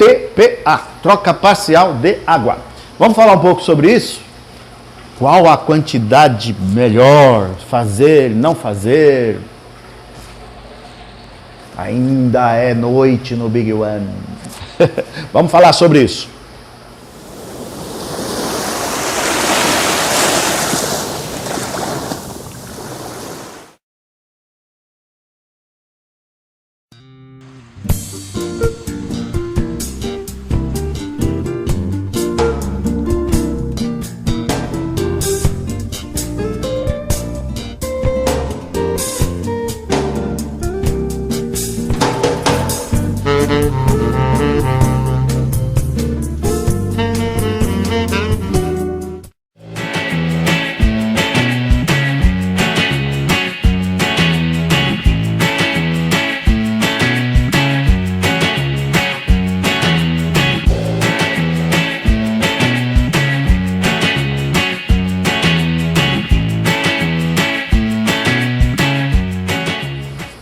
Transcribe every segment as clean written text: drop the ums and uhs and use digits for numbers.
TPA, troca parcial de água. Vamos falar um pouco sobre isso? Qual a quantidade melhor, fazer, não fazer? Ainda é noite no Big One. Vamos falar sobre isso.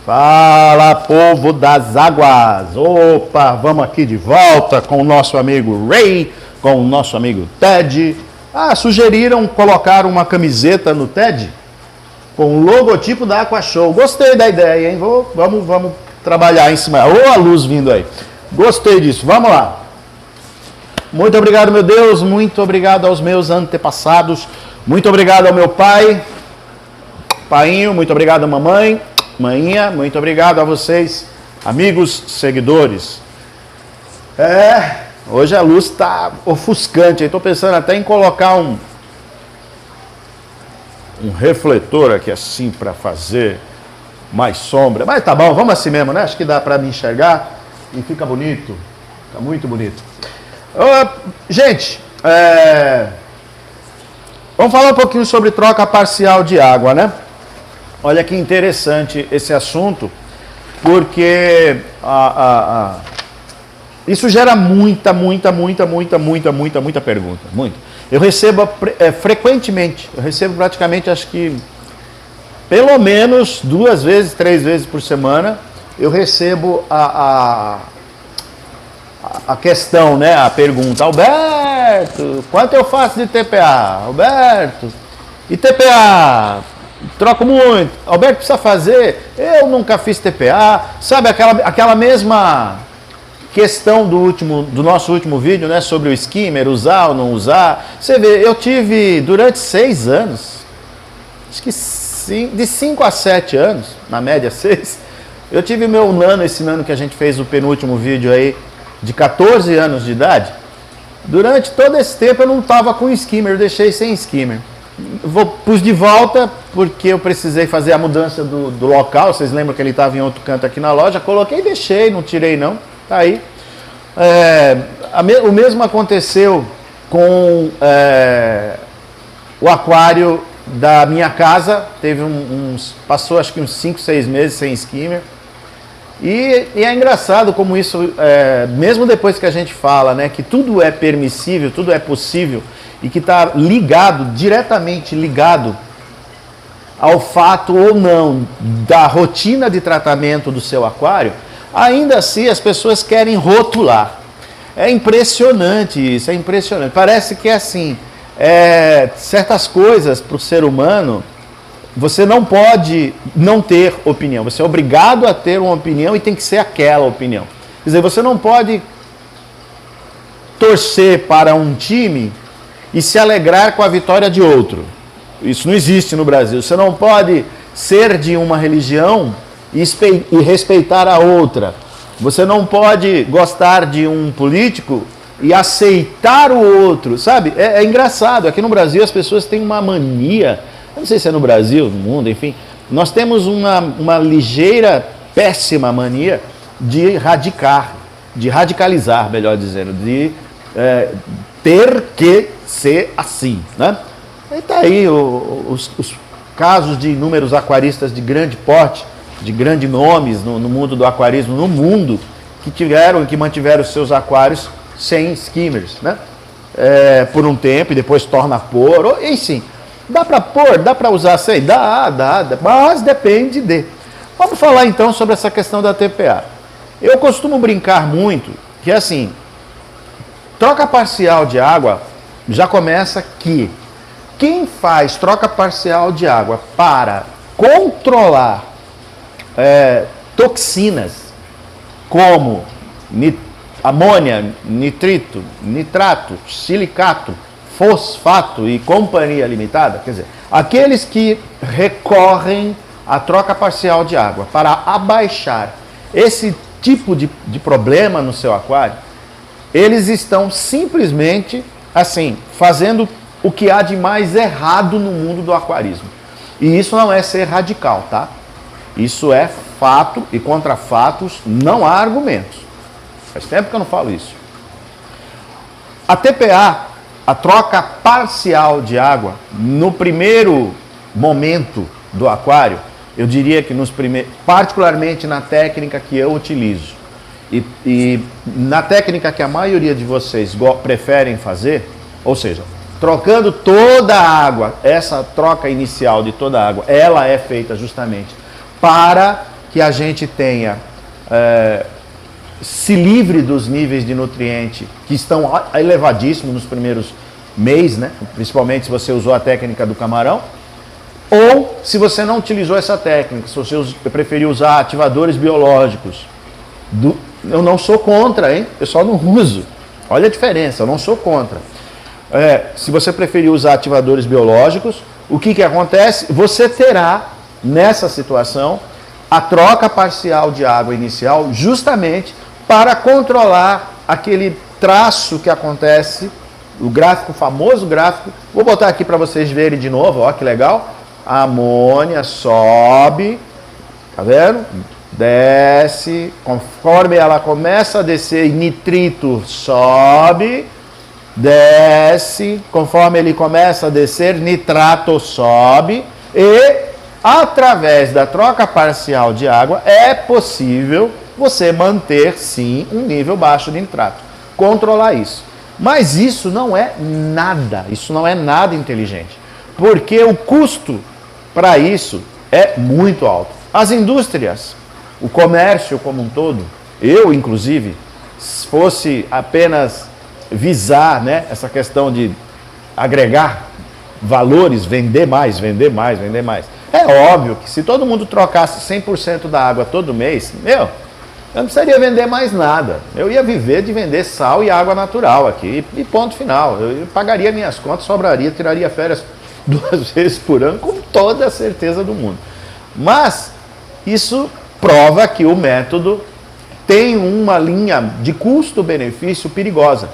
Fala, povo das águas! Opa, vamos aqui de volta com o nosso amigo Ray, com o nosso amigo Ted. Sugeriram colocar uma camiseta no Ted com o logotipo da Aqua Show. Gostei da ideia, hein? Vamos trabalhar em cima. Ô, a luz vindo aí. Gostei disso. Vamos lá. Muito obrigado, meu Deus. Muito obrigado aos meus antepassados. Muito obrigado ao meu pai, painho. Muito obrigado, mamãe. Manhinha, muito obrigado a vocês, amigos, seguidores. Hoje a luz está ofuscante. Estou pensando até em colocar um refletor aqui assim para fazer mais sombra. Mas tá bom, vamos assim mesmo, né? Acho que dá para me enxergar e fica bonito. Fica muito bonito. Gente, vamos falar um pouquinho sobre troca parcial de água, né? Olha que interessante esse assunto, porque isso gera muita pergunta. Muita. Eu recebo frequentemente, praticamente, acho que pelo menos 2 vezes, 3 vezes por semana, eu recebo a questão, né? A pergunta: Alberto, quanto eu faço de TPA? Alberto, e TPA? Troco muito. Alberto, precisa fazer? Eu nunca fiz TPA. Sabe aquela mesma questão do nosso último vídeo, né? Sobre o skimmer, usar ou não usar. Você vê, eu tive durante 6 anos, acho que de 5 a 7 anos, na média 6, eu tive meu nano, esse nano que a gente fez o penúltimo vídeo aí, de 14 anos de idade. Durante todo esse tempo eu não estava com skimmer, eu deixei sem skimmer. Pus de volta porque eu precisei fazer a mudança do local. Vocês lembram que ele estava em outro canto aqui na loja? Coloquei e deixei, não tirei não. Tá aí. O mesmo aconteceu com o aquário da minha casa. Passou acho que uns 5, 6 meses sem skimmer. E é engraçado como isso, mesmo depois que a gente fala, né, que tudo é permissível, tudo é possível, e que está diretamente ligado ao fato ou não da rotina de tratamento do seu aquário, ainda assim as pessoas querem rotular. É impressionante isso, é impressionante. Parece que é assim, certas coisas para o ser humano, você não pode não ter opinião, você é obrigado a ter uma opinião e tem que ser aquela opinião. Quer dizer, você não pode torcer para um time e se alegrar com a vitória de outro. Isso não existe no Brasil. Você não pode ser de uma religião e respeitar a outra. Você não pode gostar de um político e aceitar o outro, sabe? É engraçado. Aqui no Brasil as pessoas têm uma mania, eu não sei se é no Brasil, no mundo, enfim, nós temos uma ligeira, péssima mania de radicalizar, melhor dizendo, de ter que ser assim, né? E tá aí os casos de inúmeros aquaristas de grande porte, de grandes nomes no mundo do aquarismo, no mundo, que mantiveram seus aquários sem skimmers, né? Por um tempo e depois torna a pôr, enfim. Dá para pôr, dá para usar sem? Dá, mas depende de. Vamos falar então sobre essa questão da TPA. Eu costumo brincar muito que assim, troca parcial de água já começa que quem faz troca parcial de água para controlar toxinas como amônia, nitrito, nitrato, silicato, fosfato e companhia limitada, quer dizer, aqueles que recorrem à troca parcial de água para abaixar esse tipo de problema no seu aquário, eles estão simplesmente, assim, fazendo o que há de mais errado no mundo do aquarismo. E isso não é ser radical, tá? Isso é fato e contra fatos não há argumentos. Faz tempo que eu não falo isso. A TPA, a troca parcial de água, no primeiro momento do aquário, eu diria que particularmente na técnica que eu utilizo e na técnica que a maioria de vocês preferem fazer, ou seja, trocando toda a água, essa troca inicial de toda a água, ela é feita justamente para que a gente tenha, se livre dos níveis de nutriente que estão elevadíssimos nos primeiros meses, né? Principalmente se você usou a técnica do camarão, ou se você não utilizou essa técnica, se você preferiu usar ativadores biológicos. Eu não sou contra, hein? Eu só não uso. Olha a diferença, eu não sou contra. Se você preferir usar ativadores biológicos, o que acontece? Você terá, nessa situação, a troca parcial de água inicial justamente para controlar aquele traço que acontece, o gráfico, o famoso gráfico. Vou botar aqui para vocês verem de novo, ó que legal. A amônia sobe, tá vendo? Desce, conforme ela começa a descer, nitrito sobe, desce, conforme ele começa a descer, nitrato sobe, e através da troca parcial de água é possível você manter sim um nível baixo de nitrato, controlar isso. Mas isso não é nada inteligente, porque o custo para isso é muito alto. As indústrias, o comércio como um todo, eu inclusive, se fosse apenas visar, né, essa questão de agregar valores, vender mais. É óbvio que se todo mundo trocasse 100% da água todo mês, eu não precisaria vender mais nada. Eu ia viver de vender sal e água natural aqui e ponto final. Eu pagaria minhas contas, sobraria, tiraria férias 2 vezes por ano com toda a certeza do mundo. Mas isso prova que o método tem uma linha de custo-benefício perigosa.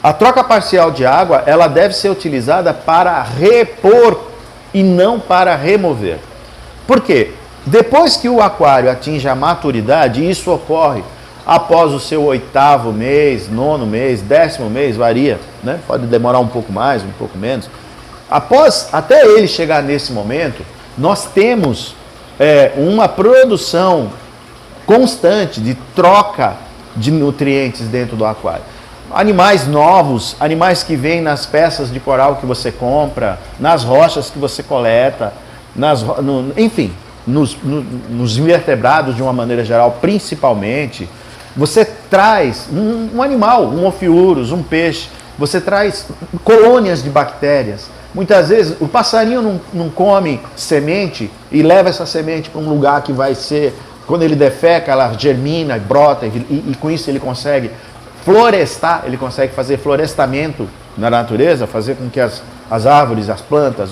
A troca parcial de água, ela deve ser utilizada para repor e não para remover. Por quê? Depois que o aquário atinge a maturidade, isso ocorre após o seu 8º mês, 9º mês, 10º mês, varia, né? Pode demorar um pouco mais, um pouco menos. Até ele chegar nesse momento, nós temos uma produção constante de troca de nutrientes dentro do aquário. Animais novos, animais que vêm nas peças de coral que você compra, nas rochas que você coleta, enfim, nos invertebrados de uma maneira geral, principalmente. Você traz um animal, um ofiuros, um peixe, você traz colônias de bactérias. Muitas vezes o passarinho não come semente e leva essa semente para um lugar que vai ser, quando ele defeca, ela germina, brota e com isso ele consegue florestar, ele consegue fazer florestamento na natureza, fazer com que as árvores, as plantas,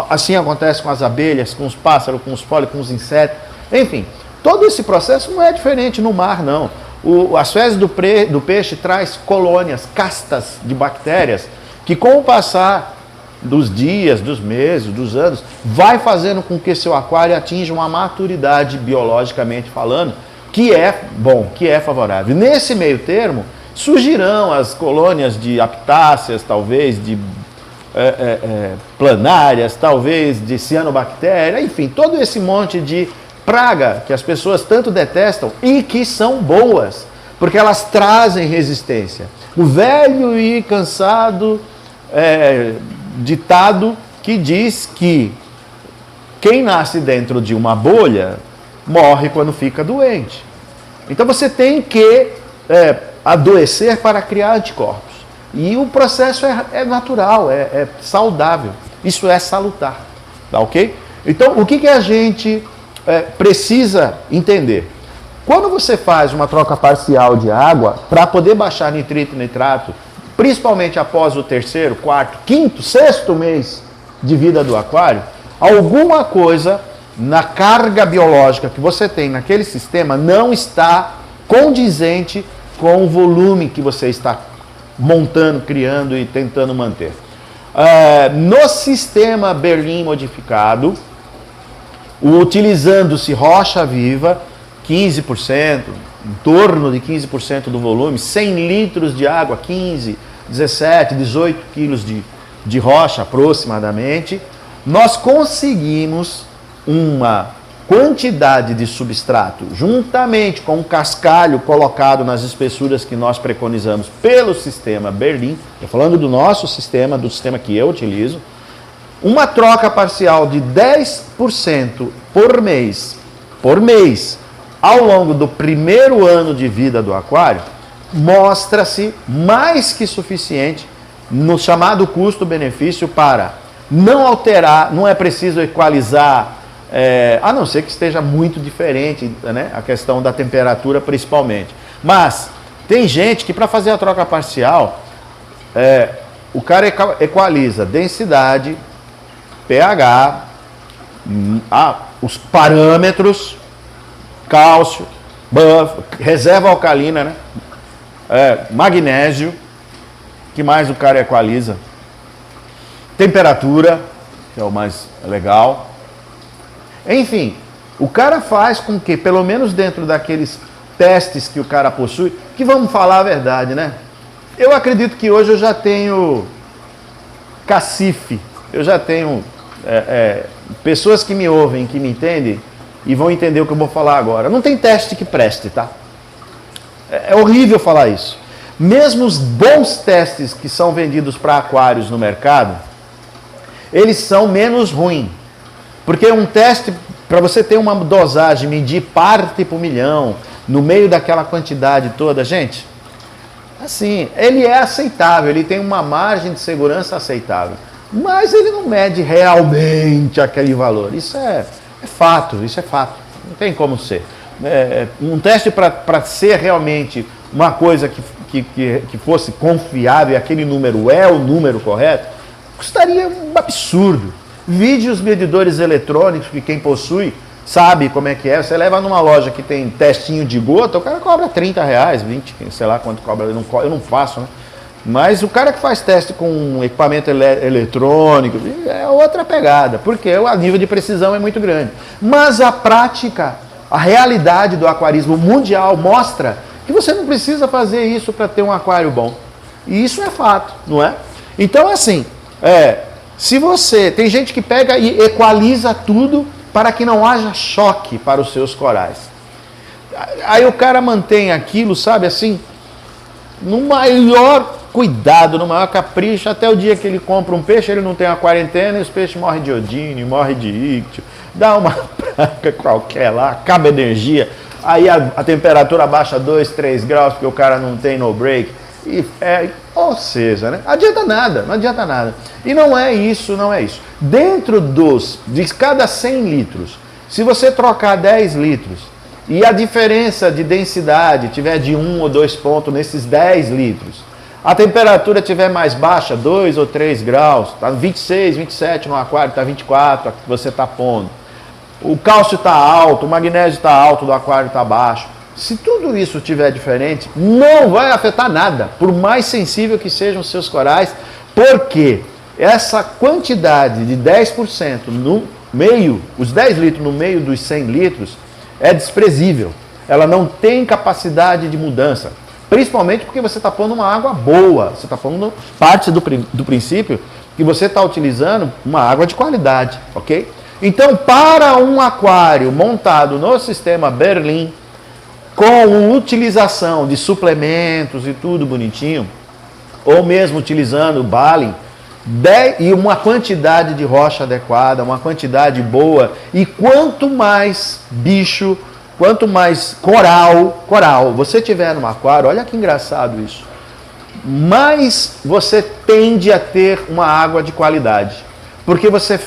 assim acontece com as abelhas, com os pássaros, com os pólen, com os insetos, enfim, todo esse processo não é diferente no mar, não. As fezes do peixe traz colônias, castas de bactérias, que com o passar dos dias, dos meses, dos anos, vai fazendo com que seu aquário atinja uma maturidade biologicamente falando, que é bom, que é favorável. Nesse meio termo, surgirão as colônias de aptáceas, talvez de planárias, talvez de cianobactéria, enfim, todo esse monte de praga que as pessoas tanto detestam e que são boas, porque elas trazem resistência. O velho e cansado ditado que diz que quem nasce dentro de uma bolha morre quando fica doente. Então você tem que adoecer para criar anticorpos. E o processo é natural, é saudável. Isso é salutar, tá ok? Então, o que a gente precisa entender? Quando você faz uma troca parcial de água, para poder baixar nitrito e nitrato, principalmente após o terceiro, quarto, quinto, sexto mês de vida do aquário, alguma coisa na carga biológica que você tem naquele sistema não está condizente com o volume que você está montando, criando e tentando manter. No sistema Berlim modificado, utilizando-se rocha viva, 15%, em torno de 15% do volume, 100 litros de água, 15, 17, 18 quilos de rocha aproximadamente, nós conseguimos uma quantidade de substrato, juntamente com o cascalho colocado nas espessuras que nós preconizamos pelo sistema Berlim, estou falando do nosso sistema, do sistema que eu utilizo, uma troca parcial de 10% por mês, ao longo do primeiro ano de vida do aquário, mostra-se mais que suficiente no chamado custo-benefício para não alterar, não é preciso equalizar, a não ser que esteja muito diferente, né, a questão da temperatura principalmente. Mas tem gente que para fazer a troca parcial, o cara equaliza densidade, pH, os parâmetros, cálcio, reserva alcalina, né? Magnésio, que mais o cara equaliza? Temperatura, que é o mais legal. Enfim, o cara faz com que, pelo menos dentro daqueles testes que o cara possui, que vamos falar a verdade, né? Eu acredito que hoje eu já tenho cacife, eu já tenho pessoas que me ouvem, que me entendem e vão entender o que eu vou falar agora. Não tem teste que preste, tá? É horrível falar isso. Mesmo os bons testes que são vendidos para aquários no mercado, eles são menos ruins. Porque um teste, para você ter uma dosagem, medir parte por milhão, no meio daquela quantidade toda, gente, assim, ele é aceitável, ele tem uma margem de segurança aceitável. Mas ele não mede realmente aquele valor. Isso é fato, isso é fato. Não tem como ser. Um teste para ser realmente uma coisa que fosse confiável e aquele número é o número correto, custaria um absurdo. Vide os medidores eletrônicos, que quem possui sabe como é que é. Você leva numa loja que tem testinho de gota, o cara cobra R$30, 20, sei lá quanto cobra, eu não faço, né? Mas o cara que faz teste com equipamento eletrônico é outra pegada, porque o nível de precisão é muito grande. Mas a prática, a realidade do aquarismo mundial mostra que você não precisa fazer isso para ter um aquário bom. E isso é fato, não é? Então, assim, se você... Tem gente que pega e equaliza tudo para que não haja choque para os seus corais. Aí o cara mantém aquilo, sabe, assim, no maior cuidado, no maior capricho, até o dia que ele compra um peixe, ele não tem uma quarentena e os peixes morrem de iodínio, morrem de ictio, dá uma praga qualquer lá, acaba a energia, aí a temperatura baixa 2, 3 graus, porque o cara não tem no break, ou seja, né? Não adianta nada. E não é isso. Dentro de cada 100 litros, se você trocar 10 litros e a diferença de densidade tiver de 1 ou 2 pontos nesses 10 litros, a temperatura tiver mais baixa, 2 ou 3 graus, está 26, 27 no aquário, está 24, que você está pondo. O cálcio está alto, o magnésio está alto, do aquário está baixo. Se tudo isso estiver diferente, não vai afetar nada, por mais sensível que sejam os seus corais, porque essa quantidade de 10% no meio, os 10 litros no meio dos 100 litros, é desprezível. Ela não tem capacidade de mudança. Principalmente porque você está pondo uma água boa, você está pondo parte do princípio que você está utilizando uma água de qualidade, ok? Então, para um aquário montado no sistema Berlim, com utilização de suplementos e tudo bonitinho, ou mesmo utilizando Balin, e uma quantidade de rocha adequada, uma quantidade boa, e quanto mais bicho quanto mais coral você tiver no aquário, olha que engraçado isso, mais você tende a ter uma água de qualidade. Porque você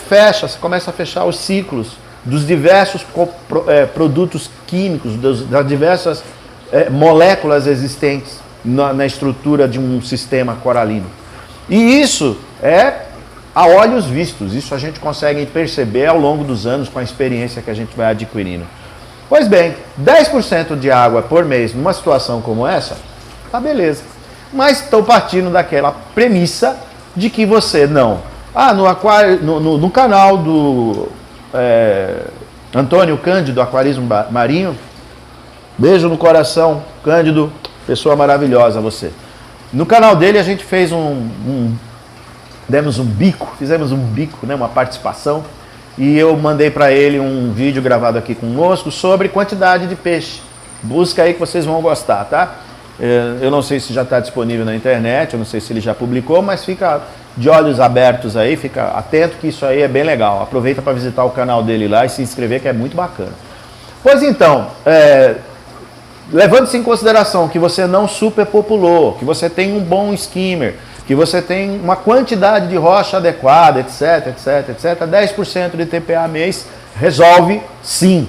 começa a fechar os ciclos dos diversos produtos químicos, das diversas moléculas existentes na estrutura de um sistema coralino. E isso é a olhos vistos, isso a gente consegue perceber ao longo dos anos com a experiência que a gente vai adquirindo. Pois bem, 10% de água por mês numa situação como essa, tá beleza. Mas estou partindo daquela premissa de que você não... no aquário, no canal do Antônio Cândido, Aquarismo Marinho, beijo no coração, Cândido, pessoa maravilhosa você. No canal dele a gente fez fizemos um bico, né, uma participação, e eu mandei para ele um vídeo gravado aqui conosco sobre quantidade de peixe. Busca aí que vocês vão gostar, tá? Eu não sei se já está disponível na internet, eu não sei se ele já publicou, mas fica de olhos abertos aí, fica atento que isso aí é bem legal. Aproveita para visitar o canal dele lá e se inscrever, que é muito bacana. Pois então, levando-se em consideração que você não superpopulou, que você tem um bom skimmer, que você tem uma quantidade de rocha adequada, etc, etc, etc, 10% de TPA mês resolve sim.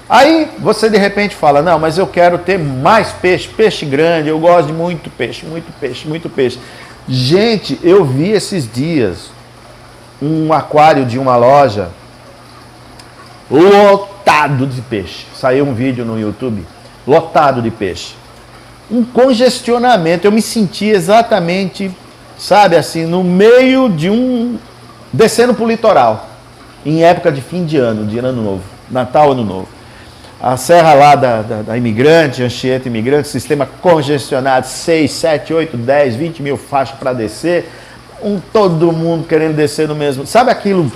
Aí você de repente fala, não, mas eu quero ter mais peixe, peixe grande, eu gosto de muito peixe, muito peixe, muito peixe. Gente, eu vi esses dias um aquário de uma loja lotado de peixe. Saiu um vídeo no YouTube, lotado de peixe. Um congestionamento, eu me senti exatamente, sabe assim, no meio de descendo para o litoral, em época de fim de ano novo, Natal, Ano Novo. A serra lá da Imigrante, Anchieta Imigrante, sistema congestionado, 6, 7, 8, 10, 20 mil faixas para descer, todo mundo querendo descer no mesmo, sabe aquilo,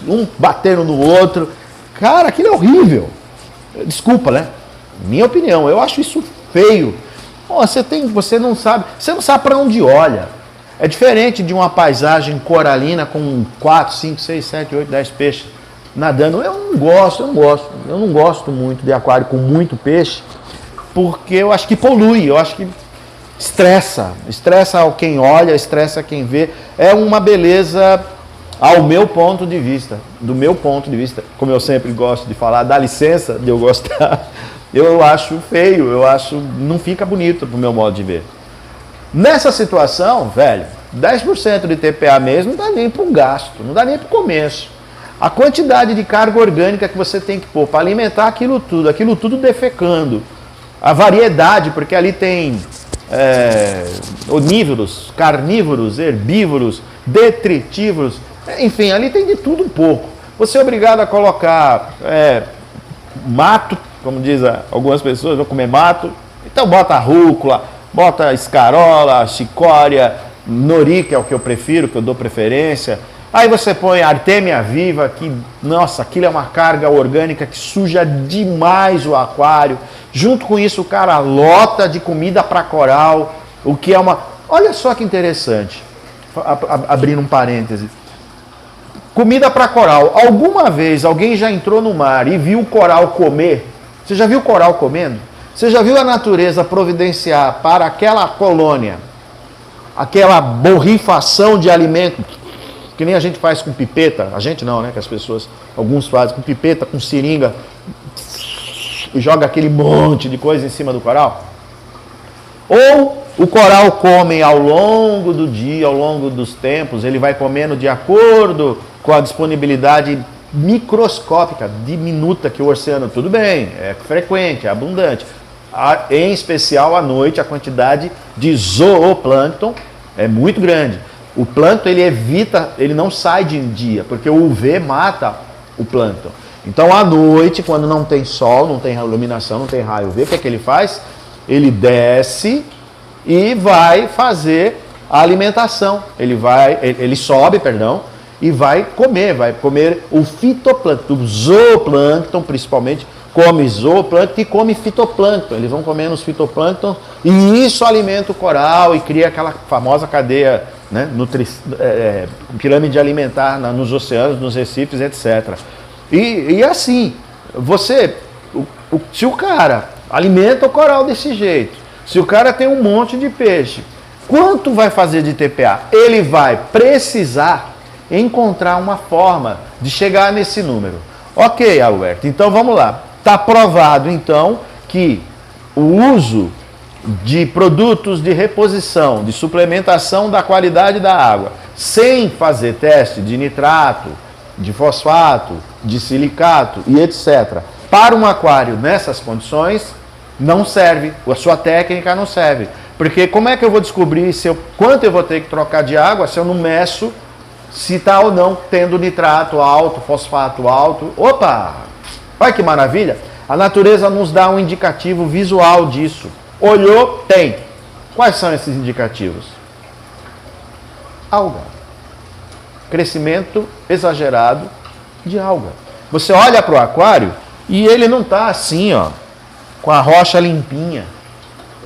um batendo no outro, cara, aquilo é horrível, desculpa, né, minha opinião, eu acho isso feio. Você não sabe para onde olha, é diferente de uma paisagem coralina com 4, 5, 6, 7, 8, 10 peixes nadando. Eu não gosto muito de aquário com muito peixe, porque eu acho que polui, eu acho que estressa quem olha, estressa quem vê. É uma beleza ao meu ponto de vista, do meu ponto de vista, como eu sempre gosto de falar, dá licença de eu gostar, eu acho feio, não fica bonito pro meu modo de ver. Nessa situação, velho, 10% de TPA mesmo não dá nem para um gasto, não dá nem para o começo. A quantidade de carga orgânica que você tem que pôr para alimentar aquilo tudo defecando. A variedade, porque ali tem onívoros, carnívoros, herbívoros, detritívoros, enfim, ali tem de tudo um pouco. Você é obrigado a colocar mato, como diz algumas pessoas, vou comer mato, então bota rúcula, bota escarola, chicória, nori, que é o que eu prefiro, que eu dou preferência. Aí você põe Artemia viva, que, nossa, aquilo é uma carga orgânica que suja demais o aquário. Junto com isso, o cara lota de comida para coral, o que é uma... Olha só que interessante, abrindo um parêntese. Comida para coral. Alguma vez alguém já entrou no mar e viu o coral comer? Você já viu o coral comendo? Você já viu a natureza providenciar para aquela colônia, aquela borrifação de alimento, que nem a gente faz com pipeta, a gente não, né, que as pessoas, alguns fazem com pipeta, com seringa, e joga aquele monte de coisa em cima do coral? Ou o coral come ao longo do dia, ao longo dos tempos, ele vai comendo de acordo com a disponibilidade microscópica, diminuta que o oceano, tudo bem, é frequente, é abundante. Em especial à noite, a quantidade de zooplâncton é muito grande. O plâncton, ele não sai de dia, porque o UV mata o plâncton. Então, à noite, quando não tem sol, não tem iluminação, não tem raio UV, o que é que ele faz? Ele desce e vai fazer a alimentação. Ele sobe, e vai comer o fitoplâncton, o zooplâncton principalmente, come zooplâncton e come fitoplâncton. Eles vão comendo os fitoplâncton e isso alimenta o coral e cria aquela famosa cadeia, né, pirâmide alimentar nos oceanos, nos recifes, etc. E assim, você se o cara alimenta o coral desse jeito, se o cara tem um monte de peixe, quanto vai fazer de TPA? Ele vai precisar encontrar uma forma de chegar nesse número. Ok, Alberto, então vamos lá. Está provado, então, que o uso de produtos de reposição, de suplementação da qualidade da água, sem fazer teste de nitrato, de fosfato, de silicato e etc., para um aquário nessas condições, não serve. A sua técnica não serve. Porque como é que eu vou descobrir quanto eu vou ter que trocar de água se eu não meço se está ou não tendo nitrato alto, fosfato alto? Opa! Olha que maravilha! A natureza nos dá um indicativo visual disso. Olhou, tem. Quais são esses indicativos? Alga. Crescimento exagerado de alga. Você olha para o aquário e ele não está assim, ó, com a rocha limpinha.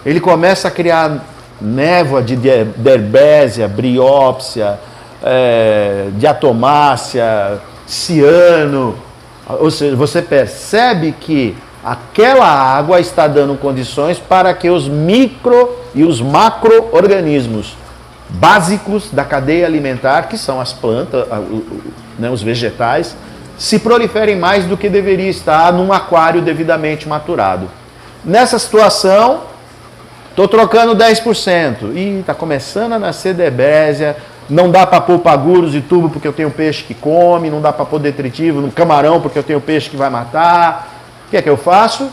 Ele começa a criar névoa de derbésia, briópsia, diatomácea, ciano. Ou seja, você percebe que aquela água está dando condições para que os micro e os macro-organismos básicos da cadeia alimentar, que são as plantas, né, os vegetais, se proliferem mais do que deveria estar num aquário devidamente maturado. Nessa situação, estou trocando 10%. Ih, está começando a nascer debrésia, não dá para pôr paguros e tubo porque eu tenho peixe que come, não dá para pôr detritivo no camarão porque eu tenho peixe que vai matar. O que é que eu faço?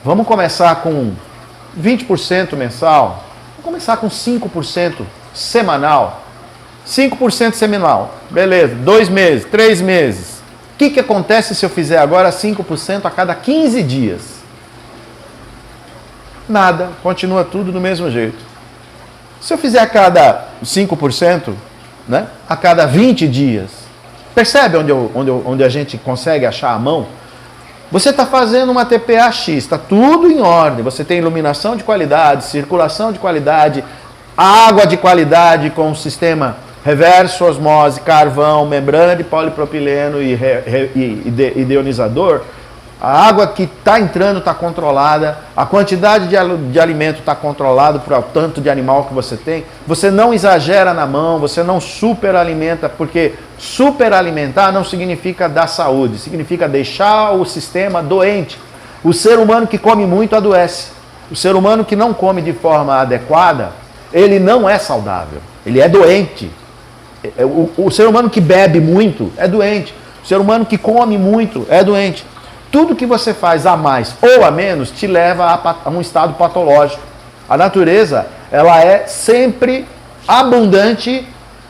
Vamos começar com 20% mensal, vamos começar com 5% semanal. 5% semanal, beleza, 2 meses, 3 meses. O que acontece se eu fizer agora 5% a cada 15 dias? Nada, continua tudo do mesmo jeito. Se eu fizer a cada 5%, né, a cada 20 dias, percebe onde a gente consegue achar a mão? Você está fazendo uma TPA X, está tudo em ordem, você tem iluminação de qualidade, circulação de qualidade, água de qualidade com um sistema reverso, osmose, carvão, membrana de polipropileno e deionizador. A água que está entrando está controlada, a quantidade de alimento está controlada para o tanto de animal que você tem. Você não exagera na mão, você não superalimenta, porque superalimentar não significa dar saúde, significa deixar o sistema doente. O ser humano que come muito adoece. O ser humano que não come de forma adequada, ele não é saudável, ele é doente. O ser humano que bebe muito é doente. O ser humano que come muito é doente. Tudo que você faz a mais ou a menos te leva a um estado patológico. A natureza, ela é sempre abundante,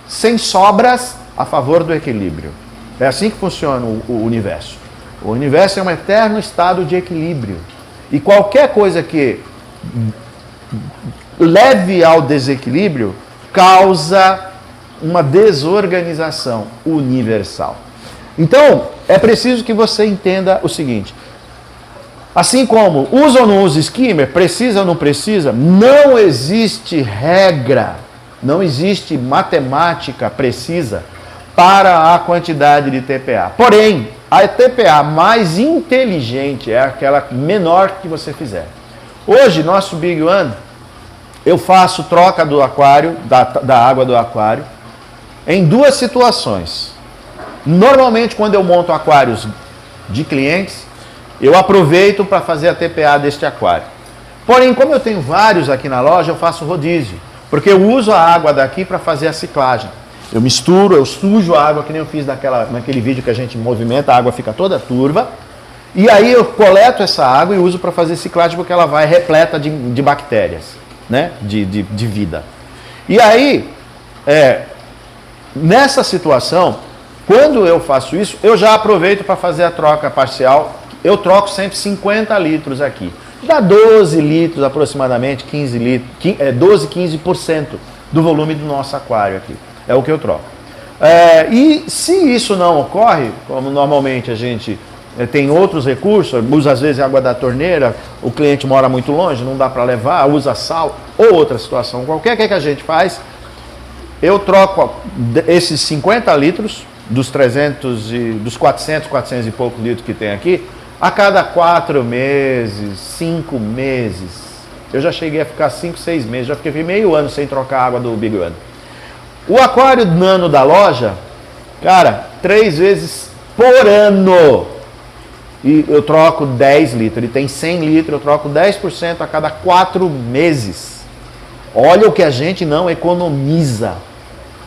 sem sobras, a favor do equilíbrio. É assim que funciona o universo. O universo é um eterno estado de equilíbrio. E qualquer coisa que leve ao desequilíbrio causa uma desorganização universal. Então, é preciso que você entenda o seguinte: assim como usa ou não usa skimmer, precisa ou não precisa, não existe regra, não existe matemática precisa para a quantidade de TPA. Porém, a TPA mais inteligente é aquela menor que você fizer. Hoje, nosso Big One, eu faço troca do aquário, da água do aquário, em 2 situações. Normalmente, quando eu monto aquários de clientes, eu aproveito para fazer a TPA deste aquário. Porém, como eu tenho vários aqui na loja, eu faço rodízio, porque eu uso a água daqui para fazer a ciclagem. Eu misturo, eu sujo a água, que nem eu fiz naquele vídeo que a gente movimenta, a água fica toda turva. E aí eu coleto essa água e uso para fazer ciclagem, porque ela vai repleta de bactérias, né? de vida. E aí, nessa situação, quando eu faço isso, eu já aproveito para fazer a troca parcial. Eu troco sempre 50 litros aqui. Dá 12 litros aproximadamente, 15 litros, 12, 15% do volume do nosso aquário aqui. É o que eu troco. E se isso não ocorre, como normalmente a gente tem outros recursos, usa às vezes água da torneira, o cliente mora muito longe, não dá para levar, usa sal, ou outra situação qualquer, o que a gente faz? Eu troco esses 50 litros, dos 400 e poucos litros que tem aqui, a cada 4 meses, 5 meses. Eu já cheguei a ficar 5, 6 meses, já fiquei meio ano sem trocar a água do Big One. O aquário nano da loja, cara, 3 vezes por ano. E eu troco 10 litros. Ele tem 100 litros, eu troco 10% a cada 4 meses. Olha o que a gente não economiza.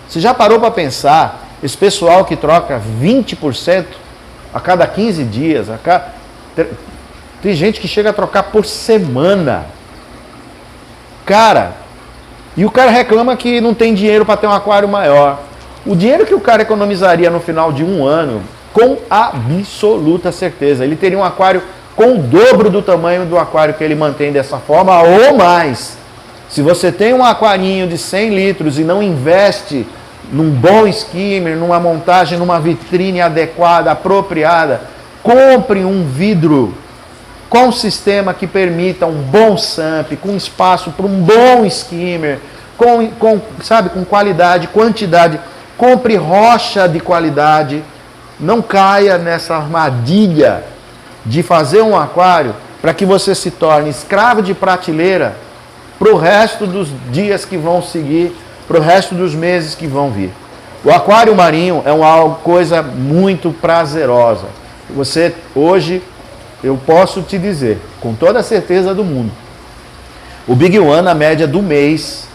Você já parou para pensar, esse pessoal que troca 20% a cada 15 dias, tem gente que chega a trocar por semana. Cara, e o cara reclama que não tem dinheiro para ter um aquário maior. O dinheiro que o cara economizaria no final de um ano, com absoluta certeza, ele teria um aquário com o dobro do tamanho do aquário que ele mantém dessa forma ou mais. Se você tem um aquarinho de 100 litros e não investe num bom skimmer, numa montagem, numa vitrine adequada, apropriada, compre um vidro com um sistema que permita um bom sump, com espaço para um bom skimmer, com qualidade, quantidade. Compre rocha de qualidade. Não caia nessa armadilha de fazer um aquário para que você se torne escravo de prateleira para o resto dos dias que vão seguir, para o resto dos meses que vão vir. O aquário marinho é uma coisa muito prazerosa. Você, hoje, eu posso te dizer, com toda a certeza do mundo, o Big One, na média do mês,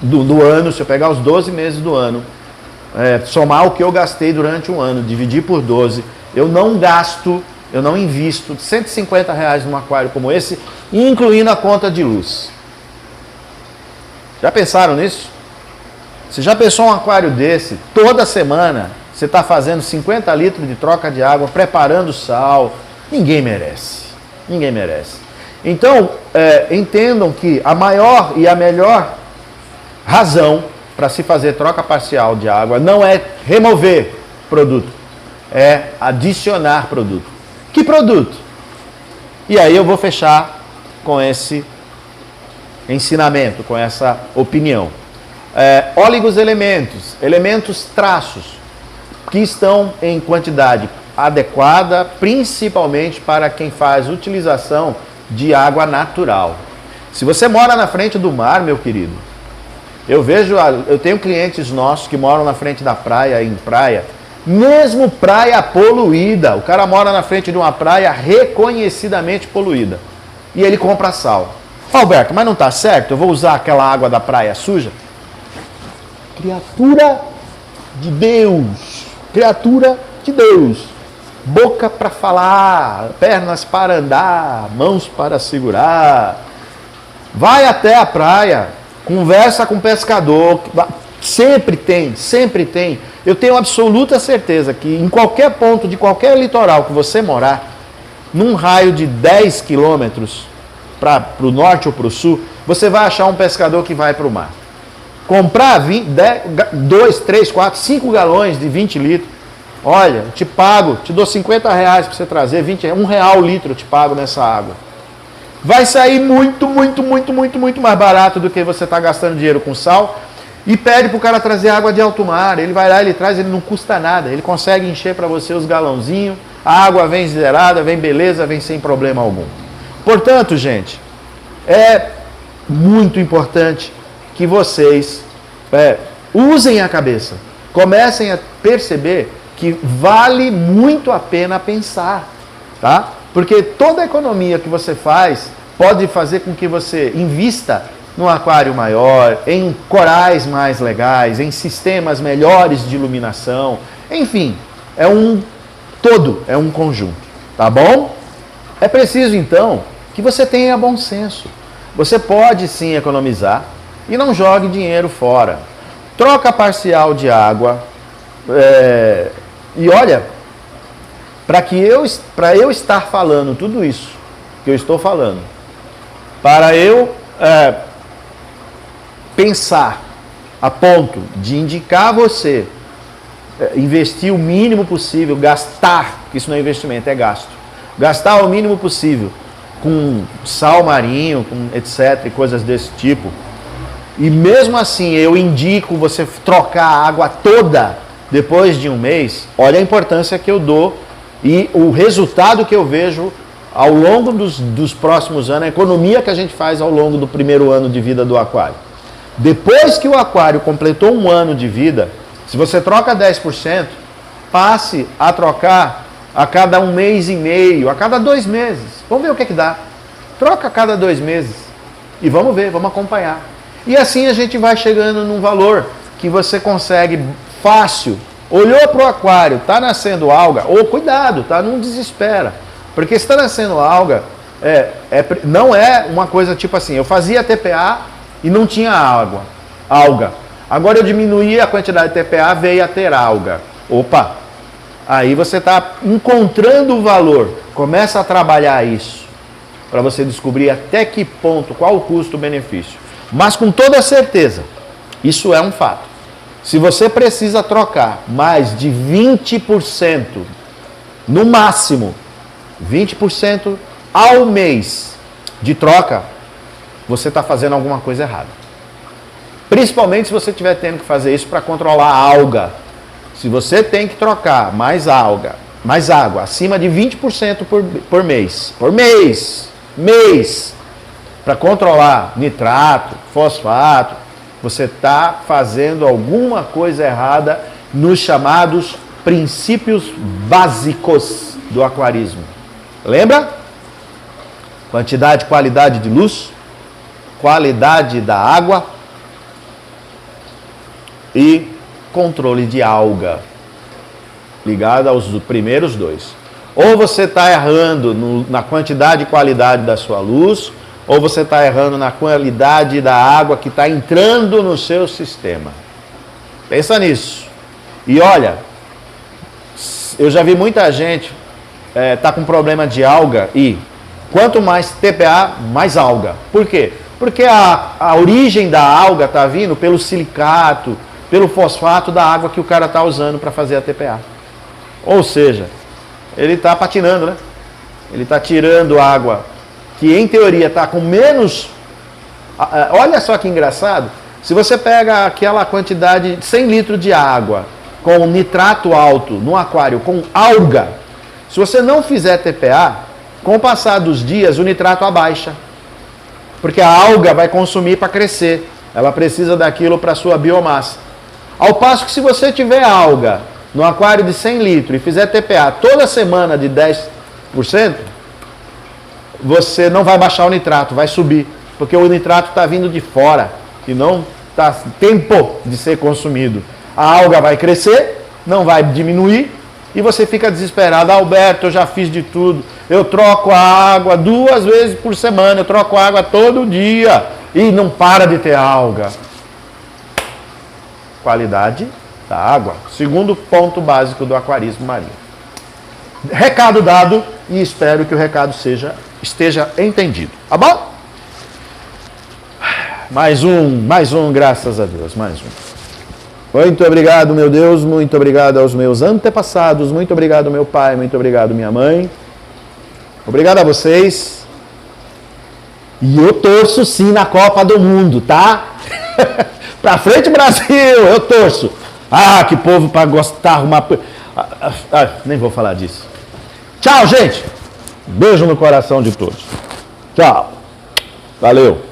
do ano, se eu pegar os 12 meses do ano, somar o que eu gastei durante um ano, dividir por 12, eu não invisto R$150 num aquário como esse, incluindo a conta de luz. Já pensaram nisso? Você já pensou um aquário desse? Toda semana você está fazendo 50 litros de troca de água, preparando sal. Ninguém merece. Ninguém merece. Então, entendam que a maior e a melhor razão para se fazer troca parcial de água não é remover produto, é adicionar produto. Que produto? E aí eu vou fechar com esse ensinamento, com essa opinião. Oligoselementos, elementos traços, que estão em quantidade adequada, principalmente para quem faz utilização de água natural. Se você mora na frente do mar, meu querido, eu tenho clientes nossos que moram na frente da praia, em praia, mesmo praia poluída, o cara mora na frente de uma praia reconhecidamente poluída, e ele compra sal. Alberto, mas não está certo, eu vou usar aquela água da praia suja? Criatura de Deus, boca para falar, pernas para andar, mãos para segurar, vai até a praia, conversa com o pescador, sempre tem, eu tenho absoluta certeza que em qualquer ponto de qualquer litoral que você morar, num raio de 10 quilômetros, para o norte ou para o sul, você vai achar um pescador que vai para o mar. Comprar 2, 3, 4, 5 galões de 20 litros, olha, te dou R$50 para você trazer, R$1 o litro eu te pago nessa água. Vai sair muito mais barato do que você está gastando dinheiro com sal, e pede para o cara trazer água de alto mar. Ele vai lá, ele traz, ele não custa nada, ele consegue encher para você os galãozinhos, a água vem zerada, vem beleza, vem sem problema algum. Portanto, gente, é muito importante que vocês usem a cabeça, comecem a perceber que vale muito a pena pensar, tá? Porque toda a economia que você faz pode fazer com que você invista num aquário maior, em corais mais legais, em sistemas melhores de iluminação, enfim, é um todo, é um conjunto, tá bom? É preciso então que você tenha bom senso. Você pode sim economizar e não jogue dinheiro fora. Troca parcial de água. E olha, para eu estar falando tudo isso que eu estou falando, para eu pensar a ponto de indicar a você investir o mínimo possível, gastar, que isso não é investimento, é gasto. Gastar o mínimo possível com sal marinho, com etc, e coisas desse tipo. E mesmo assim eu indico você trocar a água toda depois de um mês. Olha a importância que eu dou e o resultado que eu vejo ao longo dos próximos anos, a economia que a gente faz ao longo do primeiro ano de vida do aquário. Depois que o aquário completou um ano de vida, se você troca 10%, passe a trocar a cada 1 mês e meio, a cada 2 meses. Vamos ver o que dá. Troca a cada 2 meses e vamos ver, vamos acompanhar. E assim a gente vai chegando num valor que você consegue fácil. Olhou para o aquário, está nascendo alga, ou cuidado, tá? Não desespera. Porque se está nascendo alga, não é uma coisa tipo assim, eu fazia TPA e não tinha alga. Agora eu diminuí a quantidade de TPA, veio a ter alga. Opa! Aí você está encontrando o valor. Começa a trabalhar isso para você descobrir até que ponto, qual o custo-benefício. Mas com toda certeza, isso é um fato. Se você precisa trocar mais de 20%, no máximo, 20% ao mês de troca, você está fazendo alguma coisa errada. Principalmente se você estiver tendo que fazer isso para controlar a alga. Se você tem que trocar mais água, acima de 20% por mês, para controlar nitrato, fosfato, você está fazendo alguma coisa errada nos chamados princípios básicos do aquarismo. Lembra? Quantidade e qualidade de luz, qualidade da água e controle de alga, ligado aos primeiros dois. Ou você está errando na quantidade e qualidade da sua luz, ou você está errando na qualidade da água que está entrando no seu sistema. Pensa nisso. E olha, eu já vi muita gente tá com problema de alga e quanto mais TPA, mais alga. Por quê? Porque a origem da alga está vindo pelo silicato, pelo fosfato da água que o cara está usando para fazer a TPA. Ou seja, ele está patinando, né? Ele está tirando água que em teoria está com menos... Olha só que engraçado. Se você pega aquela quantidade de 100 litros de água com nitrato alto no aquário, com alga, se você não fizer TPA, com o passar dos dias o nitrato abaixa. Porque a alga vai consumir para crescer. Ela precisa daquilo para a sua biomassa. Ao passo que se você tiver alga no aquário de 100 litros e fizer TPA toda semana de 10%, você não vai baixar o nitrato, vai subir. Porque o nitrato está vindo de fora e não está tempo de ser consumido. A alga vai crescer, não vai diminuir e você fica desesperado. Alberto, eu já fiz de tudo. Eu troco a água 2 vezes por semana, eu troco a água todo dia e não para de ter alga. Qualidade da água. Segundo ponto básico do aquarismo marinho. Recado dado e espero que o recado esteja entendido. Tá bom? Mais um, graças a Deus, mais um. Muito obrigado, meu Deus, muito obrigado aos meus antepassados, muito obrigado, meu pai, muito obrigado, minha mãe. Obrigado a vocês. E eu torço sim na Copa do Mundo, tá? Pra frente, Brasil, eu torço. Ah, que povo para gostar, arrumar... nem vou falar disso. Tchau, gente. Beijo no coração de todos. Tchau. Valeu.